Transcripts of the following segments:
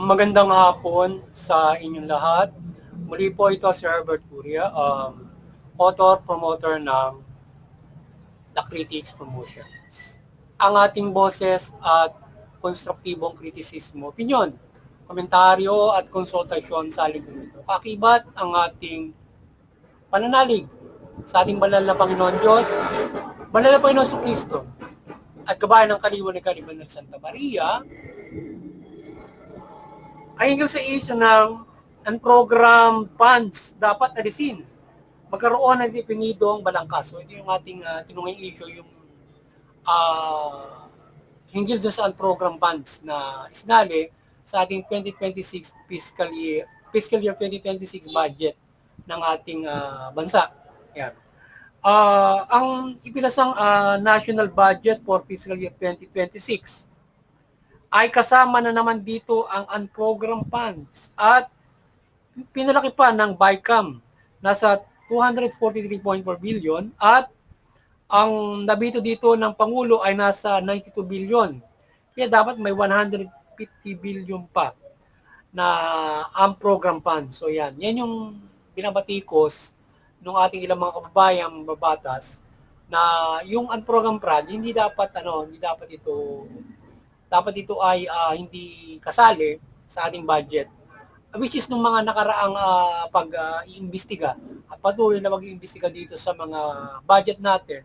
Magandang hapon sa inyong lahat. Muli po ito si Herbert Curia, author, promoter ng The Critics Promotion. Ang ating boses at konstruktibong kritisismo, opinyon, komentaryo at konsultasyon sa libro nito. Kakibat ang ating pananalig sa ating banal na Panginoon Diyos, banal na Panginoon Kristo, at kabayan ng Kaliwan ni Kaliban ng Santa Maria, ay hingil sa issue ng unprogrammed funds dapat alisin. Magkaroon ng definidong balangkas. So ito yung ating tinunging issue, yung hinggil doon sa unprogrammed funds na isinali sa ating 2026 fiscal year 2026 budget ng ating bansa. Yan. Ang ipinasang national budget for fiscal year 2026 ay kasama na naman dito ang unprogrammed funds at pinalaki pa ng BICAM, nasa 243.4 billion at ang nabito dito ng Pangulo ay nasa 92 billion. Kaya dapat may 150 billion pa na unprogrammed funds. So yan yung binabatikos ng ating ilang mga kababayan babatas na yung unprogrammed fund hindi dapat ito ay hindi kasali sa ating budget, which is nung mga nakaraang pag-iimbestiga at patuloy na mag-iimbestiga dito sa mga budget natin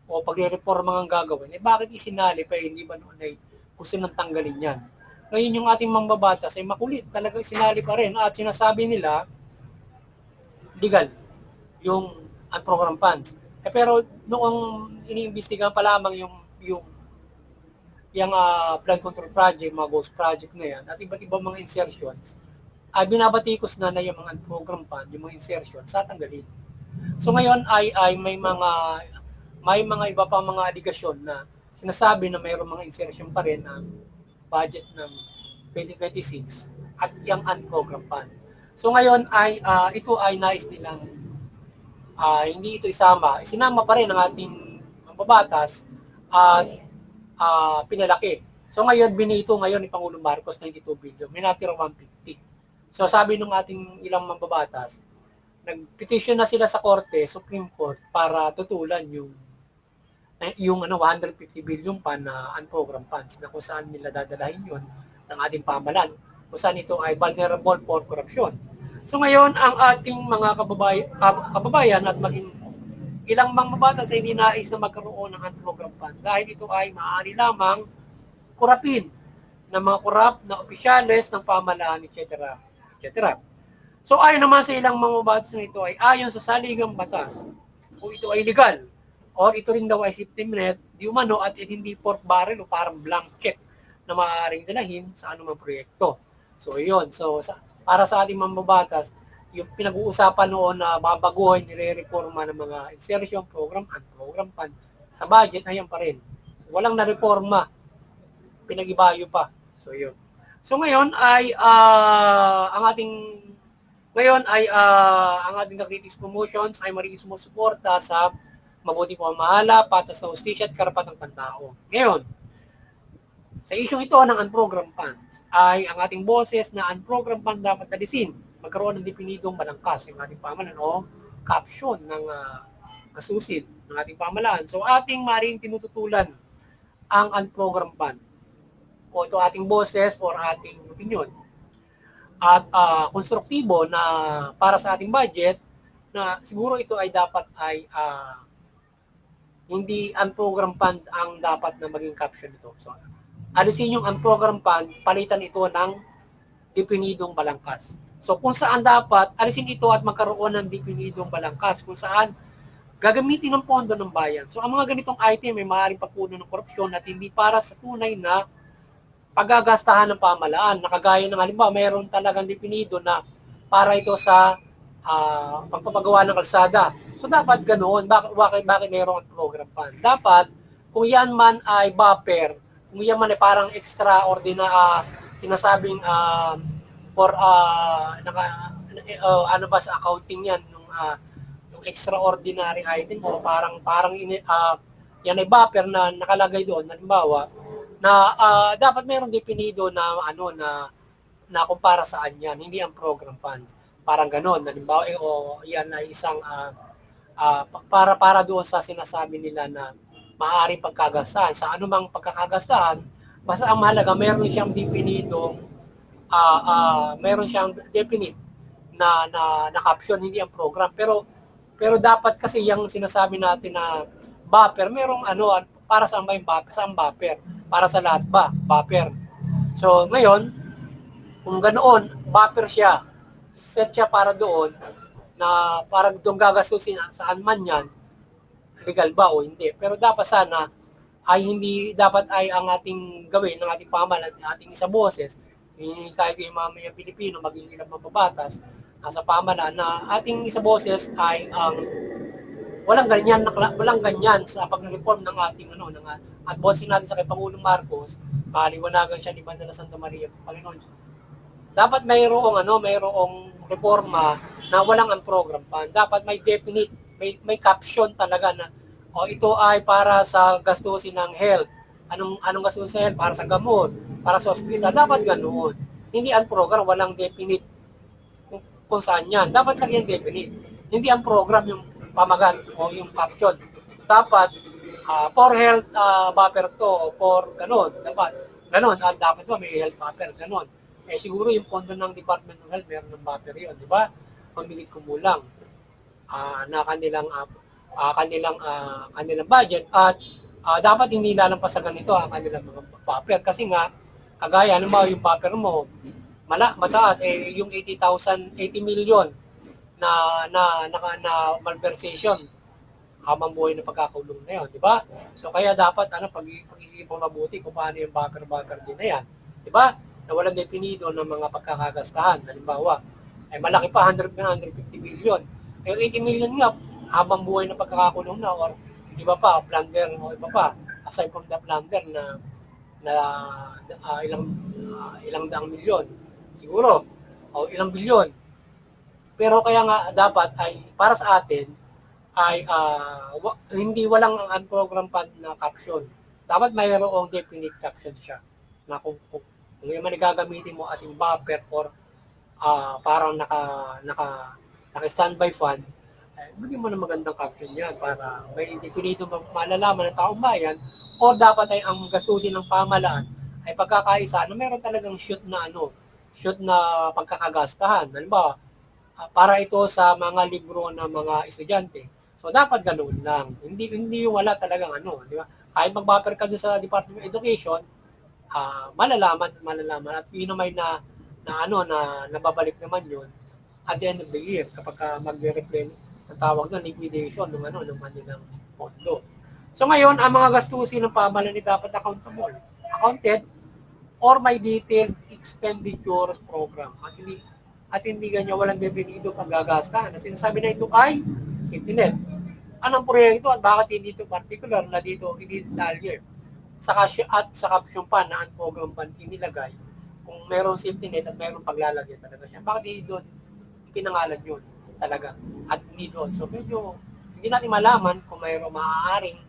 o pagre-reforma ang gagawin, bakit isinali pa hindi ba noon ay gusto nang tanggalin yan? Ngayon yung ating mga babatas ay makulit, talaga isinali pa rin at sinasabi nila legal yung unprogrammed funds. Pero noong iniimbestigahan pa lamang yung flood control project, mga ghost project na yan, at iba't ibang mga insertions, ay binabatikos na yung mga unprogrammed fund, yung mga insertions, sa tanggalin. So ngayon ay may mga iba pa mga aligasyon na sinasabi na mayroong mga insertion pa rin ang budget ng 2026 at yung unprogrammed fund. So ngayon ay ito ay nais nilang hindi ito isama. Isinama pa rin ang ating mababatas at pinalaki. So ngayon, binito ngayon ni Pangulong Marcos 92 billion, may natira 150. So sabi ng ating ilang mambabatas, nag-petition na sila sa Korte, Supreme Court, para tutulan yung 150 billion pa na unprogrammed funds na kung saan nila dadalahin yun ng ating pamahalaan, kung saan ito ay vulnerable for corruption. So ngayon, ang ating mga kababayan at maging ilang mambabatas ay hindi nais na magkaroon ng unprogrammed funds dahil ito ay maaari lamang kurapin ng mga korap na opisyales ng pamahalaan, etc. etc. So ayon naman sa ilang mambabatas na ito ay ayon sa saligang batas, kung ito ay legal o ito rin daw ay safety net, di umano at hindi pork barrel o parang blanket na maaaring dalahin sa anumang proyekto. So yun, para sa ating mambabatas, yung pinag-uusapan noon na babaguhin, nire-reforma ng mga insertion program at program fund sa budget, ayan pa rin. Walang na-reforma, pinag-ibayo pa. So yun. So ngayon ay ang ating critics promotions ay marigis mo suporta sa mabuti pamamahala, patas na hustisya at karapatang pantao. Ngayon, sa isyong ito ng unprogrammed funds ay ang ating boses na unprogrammed fund dapat alisin. Magkaroon ng definidong balangkas yung ating pamahalaan o caption ng kasusid ng ating pamahalaan. So ating maring tinututulan ang unprogrammed fund o ito ating boses or ating opinion. At konstruktibo na para sa ating budget na siguro ito ay dapat ay hindi unprogrammed fund ang dapat na maging caption ito. So alisin yung unprogrammed fund, palitan ito ng definidong balangkas. So kung saan dapat alisin ito at magkaroon ng definidong balangkas, kung saan gagamitin ng pondo ng bayan. So ang mga ganitong item ay maaaring papuno ng korupsyon at hindi para sa tunay na paggagastahan ng pamahalaan. Nakagaya ng halimbawa, mayroon talagang definido na para ito sa pagpapagawa ng kalsada. So dapat ganoon. Bakit mayroong program fund? Dapat kung yan man ay buffer, kung yan man ay parang extraordinary, sinasabing sa accounting yan nung extraordinary item o parang yan ay buffer na nakalagay doon, halimbawa na dapat mayroong definido na na kung para saan yan, hindi ang program funds. Parang ganon. Halimbawa, yan ay isang para doon sa sinasabi nila na maaaring pagkagastahan. Sa anumang pagkakagastahan, basta ang mahalaga, meron siyang definite na caption, hindi ang program. Pero dapat kasi yung sinasabi natin na buffer, merong para sa may buffer, saan buffer? Para sa lahat ba? Buffer. So, ngayon, kung ganoon, buffer siya. Set siya para doon na parang doon gagastusin saan man yan, legal ba o hindi. Pero dapat sana dapat ay ang ating gawin ng ating pamahalaan, ating isa boses, kahit yung mamaya Pilipino, maging ilang mababatas, sa pamahalaan na ating isa boses ay walang ganyan sa pag-reform ng ating at boses natin sa kay Pangulong Marcos, maliwanagan siya ni Banda Santa Maria, Panginoon. Dapat mayroong reforma na walang ang program fund. Dapat may definite, may caption talaga na ito ay para sa gastusin ng health. Anong gastusin sa health? Para sa gamot, para sa hospital. Dapat ganoon. Hindi ang program, walang definite kung saan yan. Dapat lang yan definite. Hindi ang program yung pamagat o yung caption. Dapat for health buffer to o for ganon. Dapat ba may health buffer, ganon. Siguro yung pondo ng Department of Health meron ng buffer yun, di ba? Pamilit kumulang na kanilang budget at dapat hindi lalampas sa ganito ang kanilang mga buffer kasi nga kagaya yung buffer mo mataas yung 80 million na malversation habang buhay na pagkakulong na yun, di ba? So kaya dapat pag-isipan mabuti kung paano yung buffer din na yan, di ba? Na walang definido ng mga pagkakagastahan. Halimbawa, ay malaki pa, 150 million. Yung 80 million nga, habang buhay na pagkakakulong na, or iba pa, plunder, o iba pa, aside from the plunder na ilang daang milyon, siguro, o ilang bilyon. Pero kaya nga, dapat ay, para sa atin, ay hindi walang ang program fund na caption. Dapat mayroong definite caption siya na kung yung gagamitin mo as in buffer or parang naka-standby fund, bigyan mo ng magandang caption yan para may definito malalaman ng taong bayan o dapat ay ang gastusin ng pamahalaan ay pagkakaisa na meron talagang shoot na pagkakagastahan. Halimbawa, para ito sa mga libro ng mga estudyante. So, dapat ganoon lang. Hindi yung wala talagang di ba? Kahit mag-buffer ka dun sa Department of Education, malalaman at may na nababalik naman yun at the end of the year kapag magre-replenish ang tawag na liquidation ng kanilang pondo. So ngayon, ang mga gastusin ng pamahalaan dapat accounted or may detailed expenditures program at hindi ganyan walang definido paggagastahan. Sinasabi na ito ay safety net. Anong proyekto at bakit hindi ito particular na dito i-detalye? Sa caption pa na ang program pa inilagay, kung mayroong safety net at mayroong paglalagay talaga siya, bakit doon pinangalan yun talaga at hindi doon? So medyo hindi natin malaman kung mayroong maaaring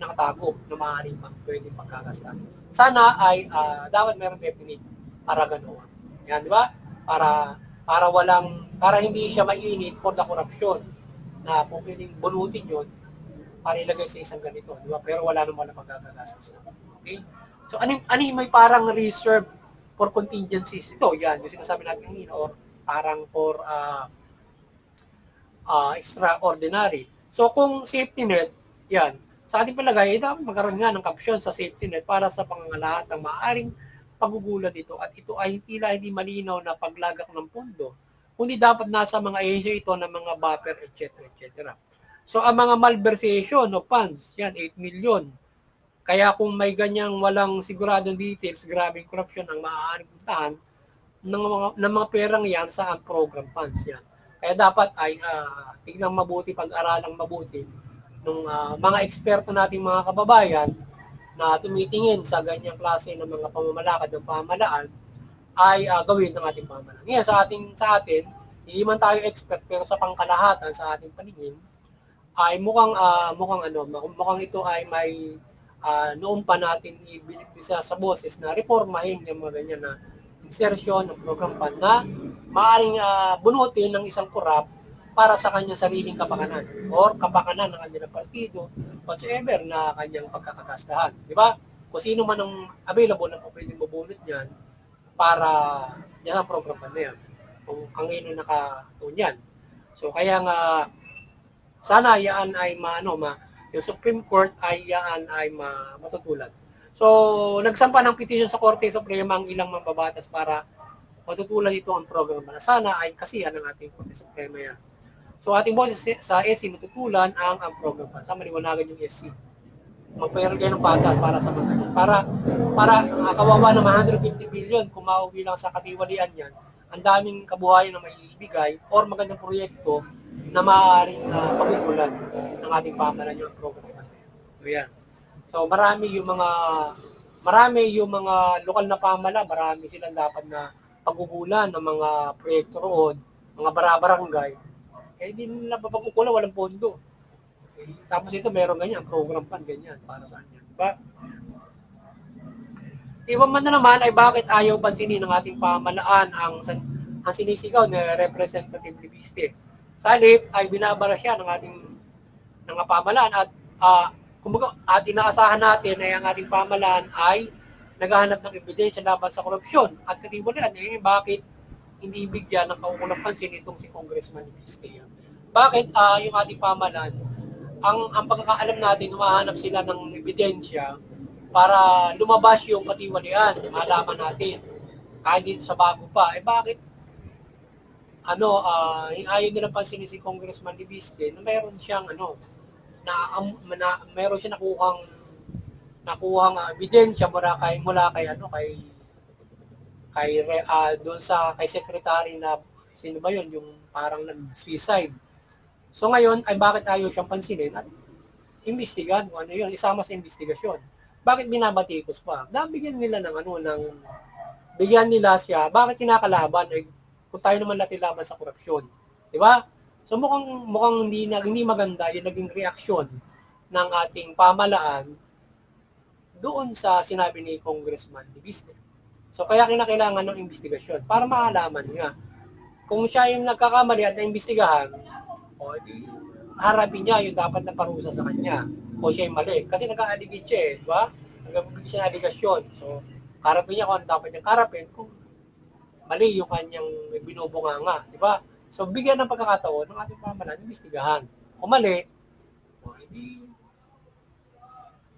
nakatago na maaaring pwedeng pagkagasta. Sana ay dapat mayroong definite para ganoon. Yan, di ba? Para hindi siya mainit for the corruption na kung pwedeng bunutin yun para ilagay sa isang ganito, di ba? Pero wala naman na pagkakagastos. Okay? So, may parang reserve for contingencies? Ito, yan, yung sinasabi natin kanina, or parang for extraordinary. So, kung safety net, yan, sa ating palagay, dapat magkaroon nga ng caption sa safety net para sa pangangalahat ng maaaring pagugulat dito. At ito ay hindi malinaw na paglagak ng pondo, kundi dapat nasa mga ahensya ito ng mga buffer, etc., etc. So, ang mga malversation of funds, yan, 8 million. Kaya kung may ganyang walang siguradong details, grabing corruption ang maaaring puntahan ng mga perang yan sa program funds yan. Kaya dapat ay tignan mabuti, pag-aralang mabuti ng mga eksperto nating mga kababayan na tumitingin sa ganyang klase ng mga pamamalakad ng pamahalaan ay gawin ng ating pamahalaan. Ngayon, sa atin, hindi man tayo expert pero sa pangkalahatan sa ating paningin, ay mukhang ito ay may noon pa natin ibinibisa sa boses na reformahin yung mga ganyan na insertion ng program fund na maaaring bunutin ng isang korap para sa kanyang sariling kapakanan or kapakanan ng kanyang partido, whatsoever na kanyang pagkakakastahan. Di ba? Kung sino man ang available na pwedeng mabunot niyan para yan ang program fund na yan. Kung ang ino nakatuon. So kaya nga sana yan ay yung Supreme Court ay yan ay matutulan. So nagsampa ng petition sa Korte Suprema ang ilang mambabatas para matutulan ito ang program na sana ay kasihan ng ating Korte Suprema yan. So ating boses sa SC matutulan ang program fund. Sa maliwanagan yung SC. Magpayar kayo ng batas para sa mga para kawawa ng 150 billion kung mauwi lang sa katiwalian yan. Ang daming kabuhayan na may ibigay or magandang proyekto na maaaring pagkukulan ng ating pamahalaan yung program fund. So yan. So marami yung mga lokal na pamahalaan, marami silang dapat na pagkukulan ng mga proyekto roon, mga barangay. Eh hindi nila papagkukulan, walang pondo. Okay. Tapos ito meron ganyan, program fund ganyan, para saan yan. Diba? Iwan man na naman ay bakit ayaw pansinin ng ating pamahalaan ang sinisigaw na Representative Libiste. Sa halip ay binabara siya ng ating pamahalaan at inaasahan natin ay ang ating pamahalaan ay naghahanap ng ebidensya laban sa korupsyon at katiwalian bakit hindi bigyan ng kaukulang pansin itong si Congressman Libiste. Bakit yung ating pamahalaan ang pagkakaalam natin humahanap sila ng ebidensya para lumabas yung katiwalian, malaman natin. Kahit dito sa bago pa, bakit ayaw nilang pansinin si Congressman Libiste na mayroon siyang mayroon siya nakuhang ebidensya mula kay secretary na sino ba yun, yung parang nag-suicide. So ngayon ay bakit ayaw siyang pansinin at imbestigan kung ano yun, isama sa investigasyon. Bakit binabatikos pa? Bigyan nila bigyan nila siya, bakit kinakalaban? Kung tayo naman natin laban sa korupsyon. Di ba? So mukhang hindi maganda yung naging reaksyon ng ating pamahalaan doon sa sinabi ni Congressman Libiste. So kaya kinakailangan ng investigasyon para maalaman nga kung siya yung nagkakamali at naimbestigahan, harapin niya yung dapat na parusa sa kanya o siya yung mali. Kasi nag-aaligid siya di ba? Nag-aaligid siya ng aligasyon. So, harapin niya kung ano dapat niyang harapin kung mali yung kanyang binubunganga, di ba? So, bigyan ng pagkakataon ng ating pamahalaan, imbestigahan. Kung mali, hindi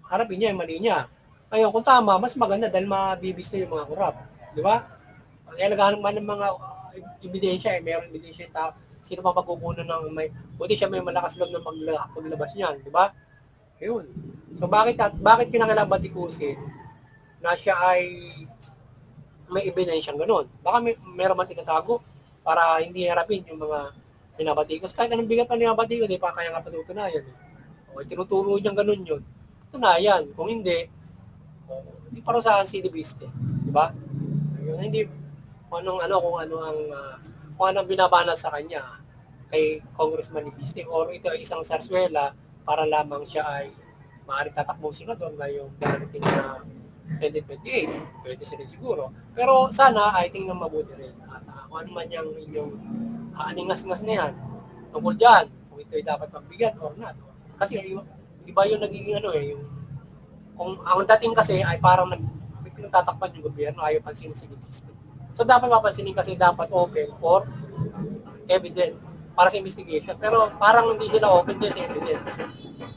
harapin niya yung mali niya. Ngayon, kung tama, mas maganda dahil mabibis na yung mga kurap. Di ba? Kaya naghahanap man ng mga ebidensya, mayroong ebidensya yung tao. Sino pa pagkukunan ng buti siya may malakas loob ng paglabas niyan, di ba? Ayun. So bakit kinakailangan batikusin na siya ay may ebidensyang gano'n? Baka meron man tinatago para hindi harapin yung mga pinabatikos. Kahit anong bigat pa pinabatikos, di pa kaya nga patutunayan. O tinuturo niyang gano'n yun. Tunayan. Kung hindi parusahan si Libiste. Di ba? Hindi kung anong binabanat sa kanya kay Congressman Libiste or ito ay isang sarswela para lamang siya ay maaaring tatakbong senador ngayong darating na 2028. Pwede sila siguro. Pero sana ay tingnan mabuti rin. At kung ano man yung inyong aningas-ngas na yan tungkol dyan, kung ito ay dapat pagbigyan or not. Kasi iba yung nagiging yung kung ang dating kasi ay parang pinagtatakpan yung gobyerno, ayaw pansinin si Libiste. So dapat mapansinin kasi dapat open for evidence para sa investigation. Pero parang hindi sila open din sa evidence.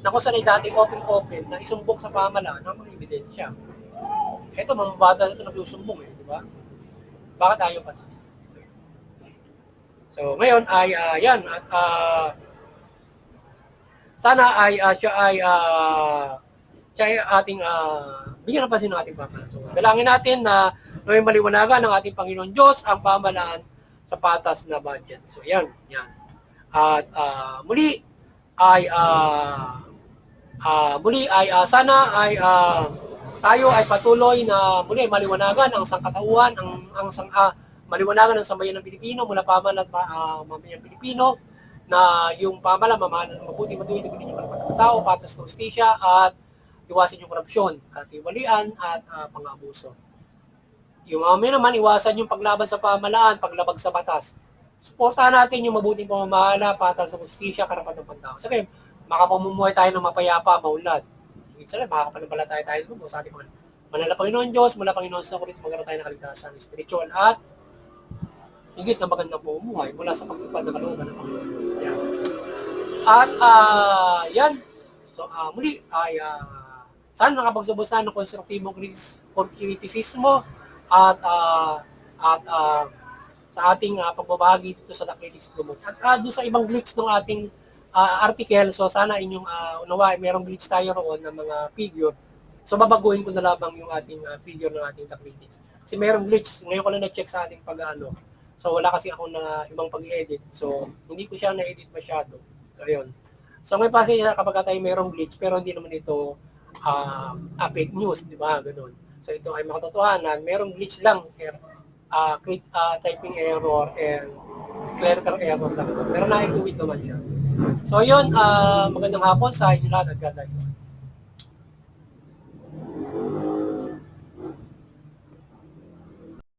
Na kung saan ay dating open na isumbong sa pamahalaan ng mga ebidensya. Ito, mamabata na ito nagsusumbong di ba? Bakit ayaw pansinin? So ngayon ay yan at sana ay siya ay ating bigyan ng pansin ng ating pamahalaan. So dalangin natin na may maliwanagan ng ating Panginoon Diyos ang pamahalaan sa patas na budget. So yan. At muli ay sana ay tayo ay patuloy na muli maliwanagan ang sangkatauhan, maliwanagan ang sambayan ng Pilipino mula pamahalaan at mamamayang Pilipino na yung pamahalaan mabuti matuloy na binigyan ng tao, patas na hustisya at iwasin yung korupsyon, katiwalian at pang-abuso. Yung amin naman, iwasan yung paglaban sa pamahalaan, paglabag sa batas. Suportahan natin yung mabuting pamamahala, patas na justisya, karapatan ng pantao. Sabi, makapamumuhay tayo ng mapayapa, maunlad. Minsan lang, makakapanampalataya tayo doon sa ating mga manala Panginoon Diyos, mula Panginoon sa kulit, magkaroon tayo ng kaligtasan, spiritual at higit na magandang pamumuhay mula sa pagtupad ng kalooban ng Panginoon Diyos. Yan. At yan. So muli ay sana nakapagsubos na ng konstruktibong kritisismo at sa ating pagbabahagi dito sa The Critics Promote. At doon sa ibang glitch ng ating article, so sana inyong unawa, merong glitch tayo roon ng mga figure. So babaguhin ko na lamang yung ating figure ng ating The Critics. Kasi merong glitch, ngayon ko lang na-check sa ating pag-ano. So wala kasi ako na ibang pag-edit. So hindi ko siya na-edit masyado. So ayun. So may pasensya na kapag tayo merong glitch, pero hindi naman ito fake news, di ba? Ganun. So ito ay makatotohanan, merong glitch lang, typing error and clerical error lang. Pero na-include naman siya. So yun, magandang hapon sa inyo lahat at God bless.